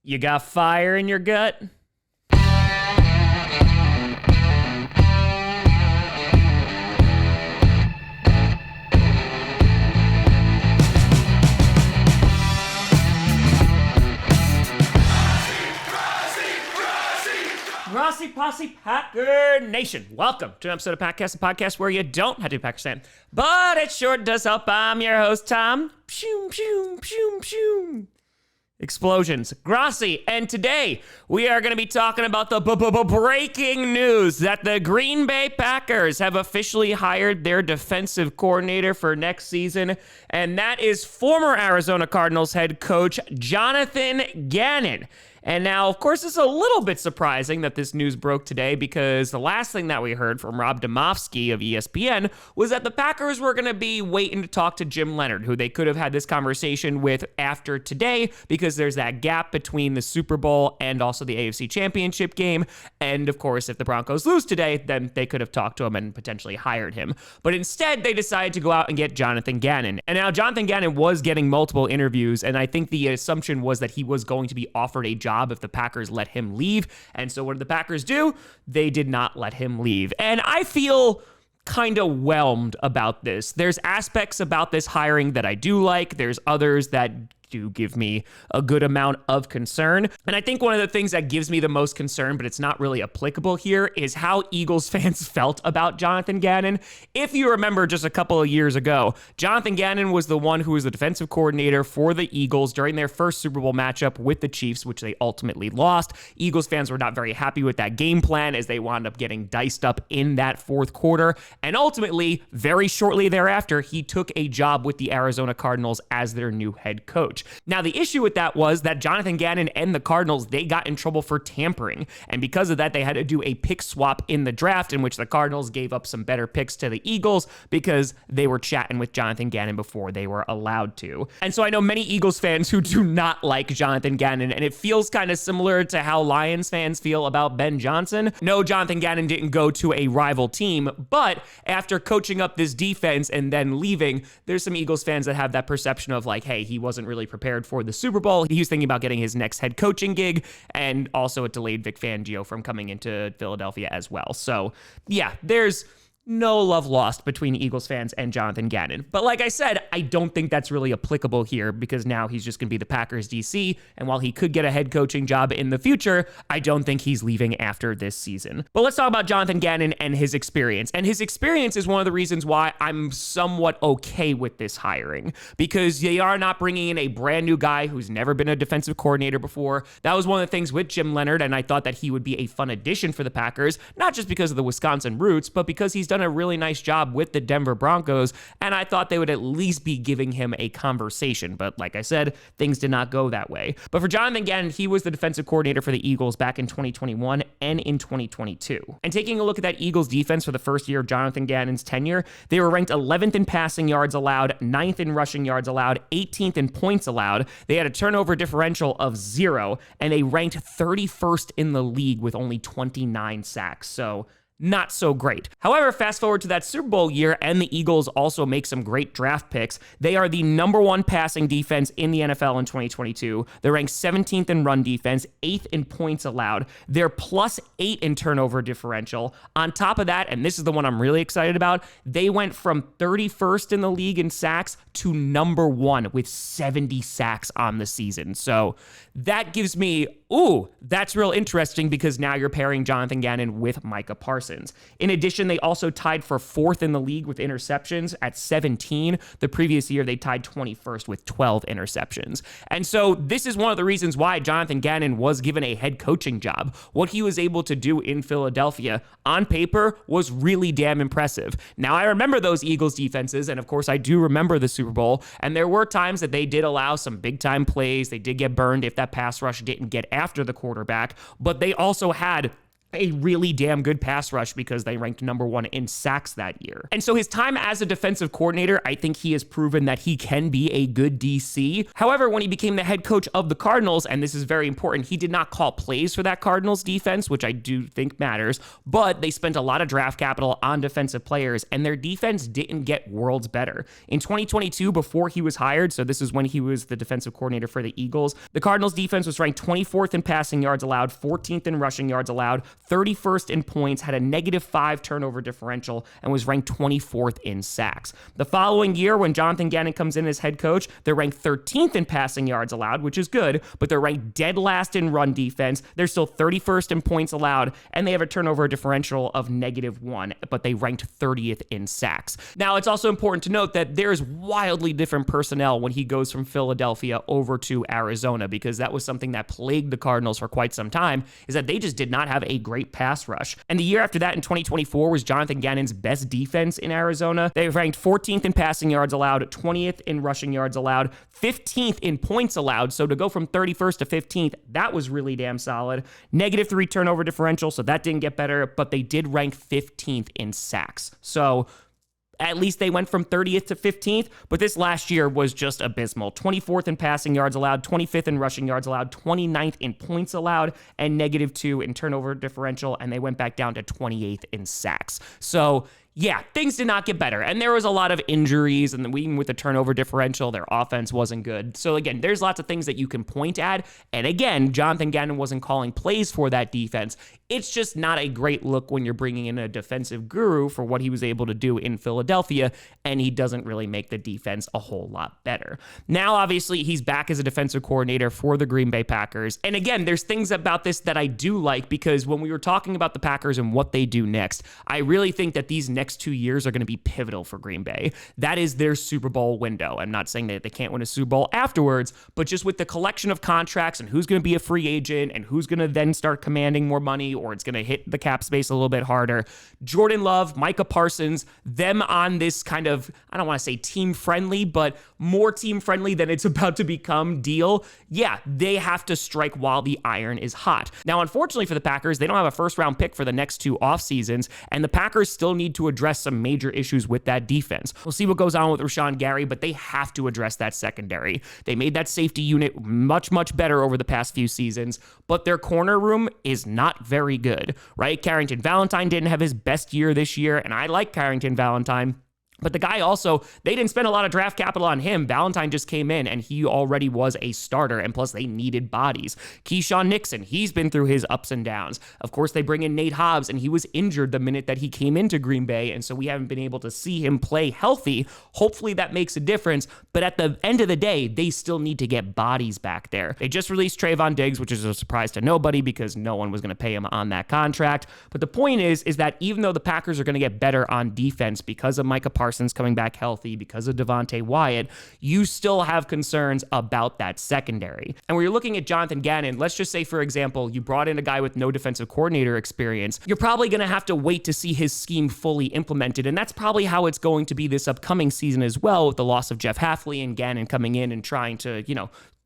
You got fire in your gut? Grossi Posse Packer Nation. Welcome to an episode of Packcast, a podcast where you don't have to be a Packers fan, but it sure does help. I'm your host, Tom. Pshoo, pshoo, pshoo, pshoo. Explosions. Grossi, and today we are going to be talking about the breaking news that the Green Bay Packers have officially hired their defensive coordinator for next season, and that is former Arizona Cardinals head coach Jonathan Gannon. And now, of course, it's a little bit surprising that this news broke today because the last thing that we heard from Rob Demovsky of ESPN was that the Packers were going to be waiting to talk to Jim Leonard, who they could have had this conversation with after today because there's that gap between the Super Bowl and also the AFC Championship game. And, of course, if the Broncos lose today, then they could have talked to him and potentially hired him. But instead, they decided to go out and get Jonathan Gannon. And now Jonathan Gannon was getting multiple interviews, and I think the assumption was that he was going to be offered a job if the Packers let him leave. And so what did the Packers do? They did not let him leave. And I feel kind of whelmed about this. There's aspects about this hiring that I do like. There's others that do give me a good amount of concern. And I think one of the things that gives me the most concern, but it's not really applicable here, is how Eagles fans felt about Jonathan Gannon. If you remember just a couple of years ago, Jonathan Gannon was the one who was the defensive coordinator for the Eagles during their first Super Bowl matchup with the Chiefs, which they ultimately lost. Eagles fans were not very happy with that game plan as they wound up getting diced up in that fourth quarter. And ultimately, very shortly thereafter, he took a job with the Arizona Cardinals as their new head coach. Now, the issue with that was that Jonathan Gannon and the Cardinals, they got in trouble for tampering. And because of that, they had to do a pick swap in the draft in which the Cardinals gave up some better picks to the Eagles because they were chatting with Jonathan Gannon before they were allowed to. And so I know many Eagles fans who do not like Jonathan Gannon, and it feels kind of similar to how Lions fans feel about Ben Johnson. No, Jonathan Gannon didn't go to a rival team, but after coaching up this defense and then leaving, there's some Eagles fans that have that perception of like, hey, he wasn't really prepared for the Super Bowl. He was thinking about getting his next head coaching gig, and also it delayed Vic Fangio from coming into Philadelphia as well. So yeah, there's no love lost between Eagles fans and Jonathan Gannon. But like I said, I don't think that's really applicable here because now he's just going to be the Packers DC. And while he could get a head coaching job in the future, I don't think he's leaving after this season. But let's talk about Jonathan Gannon and his experience. And his experience is one of the reasons why I'm somewhat okay with this hiring, because they are not bringing in a brand new guy who's never been a defensive coordinator before. That was one of the things with Jim Leonard, and I thought that he would be a fun addition for the Packers, not just because of the Wisconsin roots, but because he's done a really nice job with the Denver Broncos, and I thought they would at least be giving him a conversation. But like I said, things did not go that way. But for Jonathan Gannon, he was the defensive coordinator for the Eagles back in 2021 and in 2022. And taking a look at that Eagles defense for the first year of Jonathan Gannon's tenure, they were ranked 11th in passing yards allowed, 9th in rushing yards allowed, 18th in points allowed. They had a turnover differential of 0, and they ranked 31st in the league with only 29 sacks. So not so great. However, fast forward to that Super Bowl year, and the Eagles also make some great draft picks. They are the number one passing defense in the NFL in 2022. They're ranked 17th in run defense, 8th in points allowed. They're +8 in turnover differential. On top of that, and this is the one I'm really excited about, they went from 31st in the league in sacks to number 1 with 70 sacks on the season. So that gives me, that's real interesting because now you're pairing Jonathan Gannon with Micah Parsons. In addition, they also tied for 4th in the league with interceptions at 17. The previous year, they tied 21st with 12 interceptions. And so this is one of the reasons why Jonathan Gannon was given a head coaching job. What he was able to do in Philadelphia on paper was really damn impressive. Now, I remember those Eagles defenses, and of course, I do remember the Super Bowl, and there were times that they did allow some big-time plays. They did get burned if that pass rush didn't get after the quarterback, but they also had a really damn good pass rush because they ranked number 1 in sacks that year. And so his time as a defensive coordinator, I think he has proven that he can be a good DC. However, when he became the head coach of the Cardinals, and this is very important, he did not call plays for that Cardinals defense, which I do think matters, but they spent a lot of draft capital on defensive players, and their defense didn't get worlds better. In 2022, before he was hired, so this is when he was the defensive coordinator for the Eagles, the Cardinals defense was ranked 24th in passing yards allowed, 14th in rushing yards allowed, 31st in points, had a -5 turnover differential, and was ranked 24th in sacks. The following year, when Jonathan Gannon comes in as head coach, they're ranked 13th in passing yards allowed, which is good, but they're ranked dead last in run defense. They're still 31st in points allowed, and they have a turnover differential of -1, but they ranked 30th in sacks. Now, it's also important to note that there's wildly different personnel when he goes from Philadelphia over to Arizona, because that was something that plagued the Cardinals for quite some time, is that they just did not have a great pass rush. And the year after that, in 2024, was Jonathan Gannon's best defense in Arizona. They ranked 14th in passing yards allowed, 20th in rushing yards allowed, 15th in points allowed. So to go from 31st to 15th, that was really damn solid. -3 turnover differential, so that didn't get better, but they did rank 15th in sacks. So at least they went from 30th to 15th, but this last year was just abysmal. 24th in passing yards allowed, 25th in rushing yards allowed, 29th in points allowed, and -2 in turnover differential, and they went back down to 28th in sacks. So yeah, things did not get better. And there was a lot of injuries, and even with the turnover differential, their offense wasn't good. So again, there's lots of things that you can point at. And again, Jonathan Gannon wasn't calling plays for that defense. It's just not a great look when you're bringing in a defensive guru for what he was able to do in Philadelphia, and he doesn't really make the defense a whole lot better. Now, obviously, he's back as a defensive coordinator for the Green Bay Packers. And again, there's things about this that I do like, because when we were talking about the Packers and what they do next, I really think that these next 2 years are going to be pivotal for Green Bay. That is their Super Bowl window. I'm not saying that they can't win a Super Bowl afterwards, but just with the collection of contracts and who's going to be a free agent and who's going to then start commanding more money, or it's going to hit the cap space a little bit harder. Jordan Love, Micah Parsons, them on this kind of, I don't want to say team friendly, but more team friendly than it's about to become deal. Yeah, they have to strike while the iron is hot. Now, unfortunately for the Packers, they don't have a first round pick for the next 2 off seasons, and the Packers still need to address some major issues with that defense. We'll see what goes on with Rashawn Gary, but they have to address that secondary. They made that safety unit much, much better over the past few seasons, but their corner room is not very good, right? Carrington Valentine didn't have his best year this year, and I like Carrington Valentine. But the guy also, they didn't spend a lot of draft capital on him. Valentine just came in, and he already was a starter, and plus they needed bodies. Keyshawn Nixon, he's been through his ups and downs. Of course, they bring in Nate Hobbs, and he was injured the minute that he came into Green Bay, and so we haven't been able to see him play healthy. Hopefully that makes a difference, but at the end of the day, they still need to get bodies back there. They just released Trayvon Diggs, which is a surprise to nobody because no one was going to pay him on that contract. But the point is that even though the Packers are going to get better on defense because of Micah Parsons coming back healthy, because of Devontae Wyatt, you still have concerns about that secondary. And when you're looking at Jonathan Gannon, let's just say, for example, you brought in a guy with no defensive coordinator experience, you're probably going to have to wait to see his scheme fully implemented, and that's probably how it's going to be this upcoming season as well, with the loss of Jeff Hafley and Gannon coming in and trying to,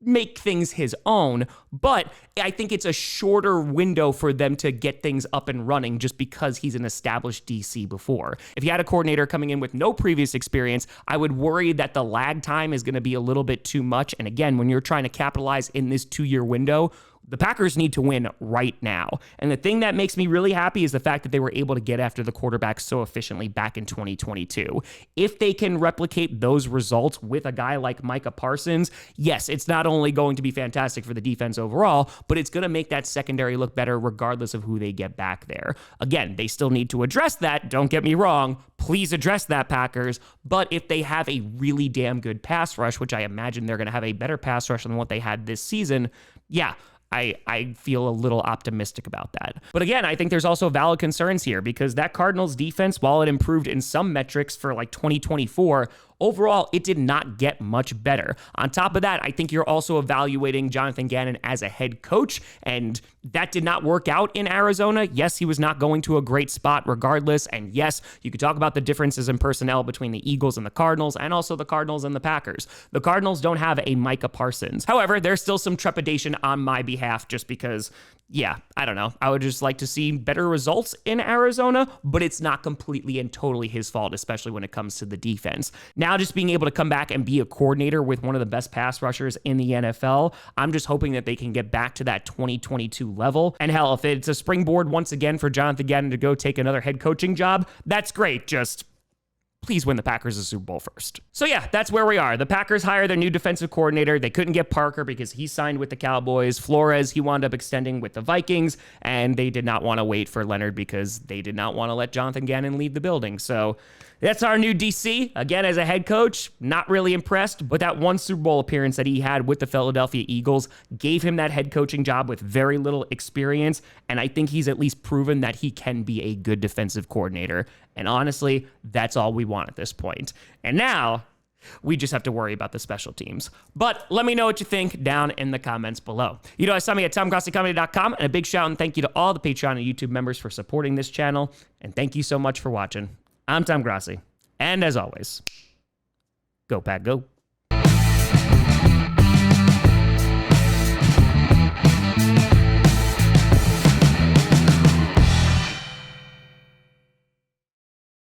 make things his own. But I think it's a shorter window for them to get things up and running just because he's an established DC before. If you had a coordinator coming in with no previous experience, I would worry that the lag time is going to be a little bit too much. And again, when you're trying to capitalize in this 2-year window, the Packers need to win right now. And the thing that makes me really happy is the fact that they were able to get after the quarterback so efficiently back in 2022. If they can replicate those results with a guy like Micah Parsons, yes, it's not only going to be fantastic for the defense overall, but it's going to make that secondary look better regardless of who they get back there. Again, they still need to address that. Don't get me wrong. Please address that, Packers. But if they have a really damn good pass rush, which I imagine they're going to have a better pass rush than what they had this season, yeah, I feel a little optimistic about that. But again, I think there's also valid concerns here because that Cardinals defense, while it improved in some metrics for like 2024, Overall, it did not get much better. On top of that, I think you're also evaluating Jonathan Gannon as a head coach, and that did not work out in Arizona. Yes, he was not going to a great spot regardless, and yes, you could talk about the differences in personnel between the Eagles and the Cardinals, and also the Cardinals and the Packers. The Cardinals don't have a Micah Parsons. However, there's still some trepidation on my behalf just because, yeah, I don't know. I would just like to see better results in Arizona, but it's not completely and totally his fault, especially when it comes to the defense. Now, just being able to come back and be a coordinator with one of the best pass rushers in the NFL, I'm just hoping that they can get back to that 2022 level. And hell, if it's a springboard once again for Jonathan Gannon to go take another head coaching job, that's great. Just please win the Packers a Super Bowl first. So yeah, that's where we are. The Packers hire their new defensive coordinator. They couldn't get Parker because he signed with the Cowboys. Flores, he wound up extending with the Vikings, and they did not want to wait for Leonard because they did not want to let Jonathan Gannon leave the building. So that's our new DC. Again, as a head coach, not really impressed, but that one Super Bowl appearance that he had with the Philadelphia Eagles gave him that head coaching job with very little experience, and I think he's at least proven that he can be a good defensive coordinator. And honestly, that's all we want at this point. And now, we just have to worry about the special teams. But let me know what you think down in the comments below. You know, I saw me at TomGrossiComedy.com, and a big shout and thank you to all the Patreon and YouTube members for supporting this channel. And thank you so much for watching. I'm Tom Grossi, and as always, go Pack, go.